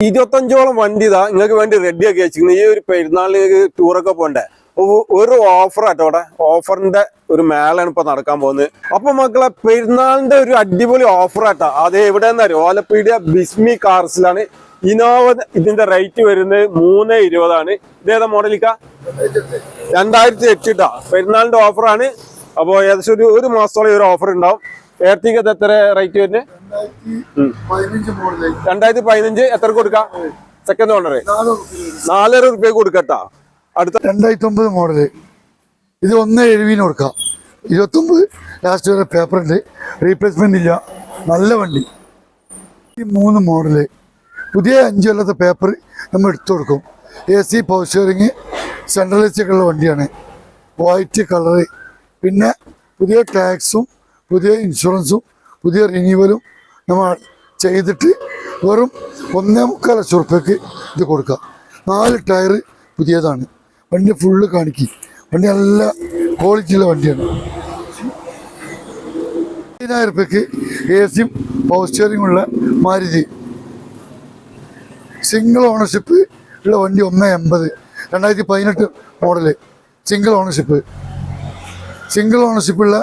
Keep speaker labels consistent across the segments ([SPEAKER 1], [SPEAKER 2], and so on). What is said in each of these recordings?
[SPEAKER 1] 25ഓളം വണ്ടി ഇതാ നിങ്ങൾക്ക് വേണ്ടി റെഡിയാക്കി വെച്ചിരിക്കുന്നത്. ഈ ഒരു പെരുന്നാളിലേക്ക് ടൂറൊക്കെ പോകണ്ടേ, ഒരു ഓഫർ ആട്ടോ അവിടെ. ഓഫറിന്റെ ഒരു മേളാണ് ഇപ്പൊ നടക്കാൻ പോകുന്നത്. അപ്പൊ മക്കളെ, പെരുന്നാളിന്റെ ഒരു അടിപൊളി ഓഫർ ആട്ടോ. അത് എവിടെയെന്ന് അറിയോ? ഓലപ്പീടിയ ബിസ്മി കാർസിലാണ്. ഇനോവ ഇതിന്റെ റേറ്റ് വരുന്നത് 320 ഇതേതാ മോഡലിക്ക? 2008 ഇട്ടാ. പെരുന്നാളിന്റെ ഓഫറാണ്. അപ്പൊ ഏകദേശം ഒരു മാസത്തോളം ഒരു ഓഫർ ഉണ്ടാവും. എർട്ടിഗ എത്ര റേറ്റ് വരുന്നത്? 2015. എത്ര കൊടുക്കാം? സെക്കൻഡ് ഓണർ 400 രൂപ കൊടുക്കട്ടാ. അടുത്ത
[SPEAKER 2] 2009 മോഡല്. ഇത് 170 കൊടുക്കാം. 29 ലാസ്റ്റ് വരെ പേപ്പർ ഉണ്ട്, റീപ്ലേസ്മെന്റ് ഇല്ല, നല്ല വണ്ടി. 3 മോഡല് പുതിയ 5 കൊല്ലത്തെ പേപ്പർ നമ്മൾ എടുത്തു കൊടുക്കും. AC പവർ സ്റ്റിയറിങ് സെൻട്രലൈസ് ഉള്ള വണ്ടിയാണ്, വൈറ്റ് കളറ്. പിന്നെ പുതിയ ടാക്സും പുതിയ ഇൻഷുറൻസും പുതിയ റിന്യൂവലും നമ്മൾ ചെയ്തിട്ട് വെറും 1.25 ലക്ഷം റുപ്യക്ക് ഇത് കൊടുക്കാം. 4 ടയർ പുതിയതാണ്. വണ്ടി ഫുള്ള് കാണിക്കും. വണ്ടി നല്ല ക്വാളിറ്റിയുള്ള വണ്ടിയാണ്. 10,000 റുപ്യക്ക് AC പവർ സ്റ്റിയറിംഗ് ഉള്ള മാരുതി. സിംഗിൾ ഓണർഷിപ്പ് ഉള്ള വണ്ടി 1.80. 2018 മോഡല്. സിംഗിൾ ഓണർഷിപ്പ് ഉള്ള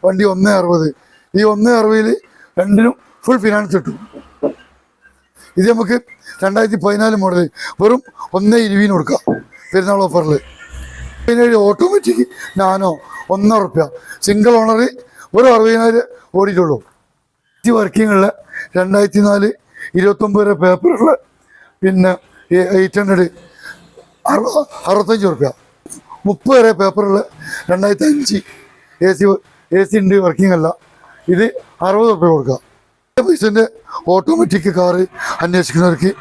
[SPEAKER 2] വണ്ടി 1.60. ഈ 1.60 രണ്ടിനും ഫുൾ ഫിനാൻസ് കിട്ടും. ഇത് നമുക്ക് 2014 മോഡല് വെറും 1.20 കൊടുക്കാം പെരുന്നാൾ ഓഫറിൽ. പിന്നെ ഓട്ടോമാറ്റിക് നാനോ 1 റുപ്യ. സിംഗിൾ ഓണർ ഒരു 60,000 ഓടിയിട്ടുള്ളൂ. വർക്കിംഗ് ഉള്ള 2004 29 വരെ പേപ്പറുള്ള, പിന്നെ 800 65 റുപ്യ. 30 വരെ പേപ്പറുള്ള 2005 AC ഉണ്ട്, വർക്കിംഗ് അല്ല. ഇത് 60 റുപ്യ കൊടുക്കുക. പൈസൻ്റെ ഓട്ടോമാറ്റിക് കാറ് അന്വേഷിക്കുന്നവർക്ക്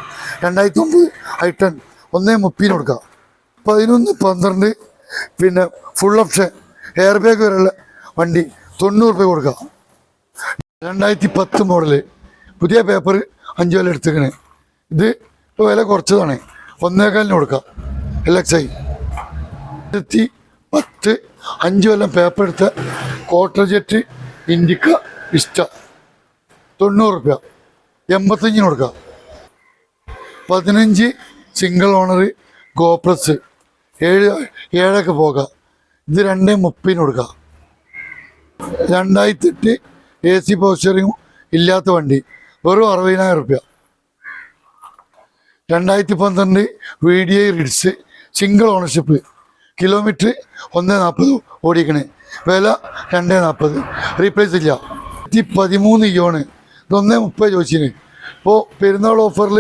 [SPEAKER 2] 2009 i10 1.30 കൊടുക്കുക. 11, 12 പിന്നെ ഫുൾ ഓപ്ഷൻ എയർ ബാഗ് വരെയുള്ള വണ്ടി 90 റുപ്യ കൊടുക്കുക. 2010 മോഡല് പുതിയ പേപ്പർ 5 കൊല്ലം എടുത്തേക്കണേ. ഇത് ഇപ്പോൾ വില കുറച്ചതാണ്, 1.25 കൊടുക്കാം. LXI 2010 5 കൊല്ലം പേപ്പർ എടുത്ത കോട്ടർ ജെറ്റ് ഇൻഡിക്ക ഇഷ്ട 90 റുപ്യ. 85 കൊടുക്കാം. 15 സിംഗിൾ ഓണർ ഗോപ്ലസ് 7 പോകാം. ഇത് 2.30 കൊടുക്കാം. 2008 AC പവർ സ്റ്റിയറിംഗും ഇല്ലാത്ത വണ്ടി വെറും 60,000 റുപ്യ. 2012 VDI Ritz single ownership, kilometre 1.40 ഓടിക്കണേ, വില 2.40, റീപ്ലേസ് ഇല്ല. 13 ഇയോണ് ഇത് 1.30 ചോദിച്ചിന്. ഇപ്പോൾ പെരുന്നാൾ ഓഫറിൽ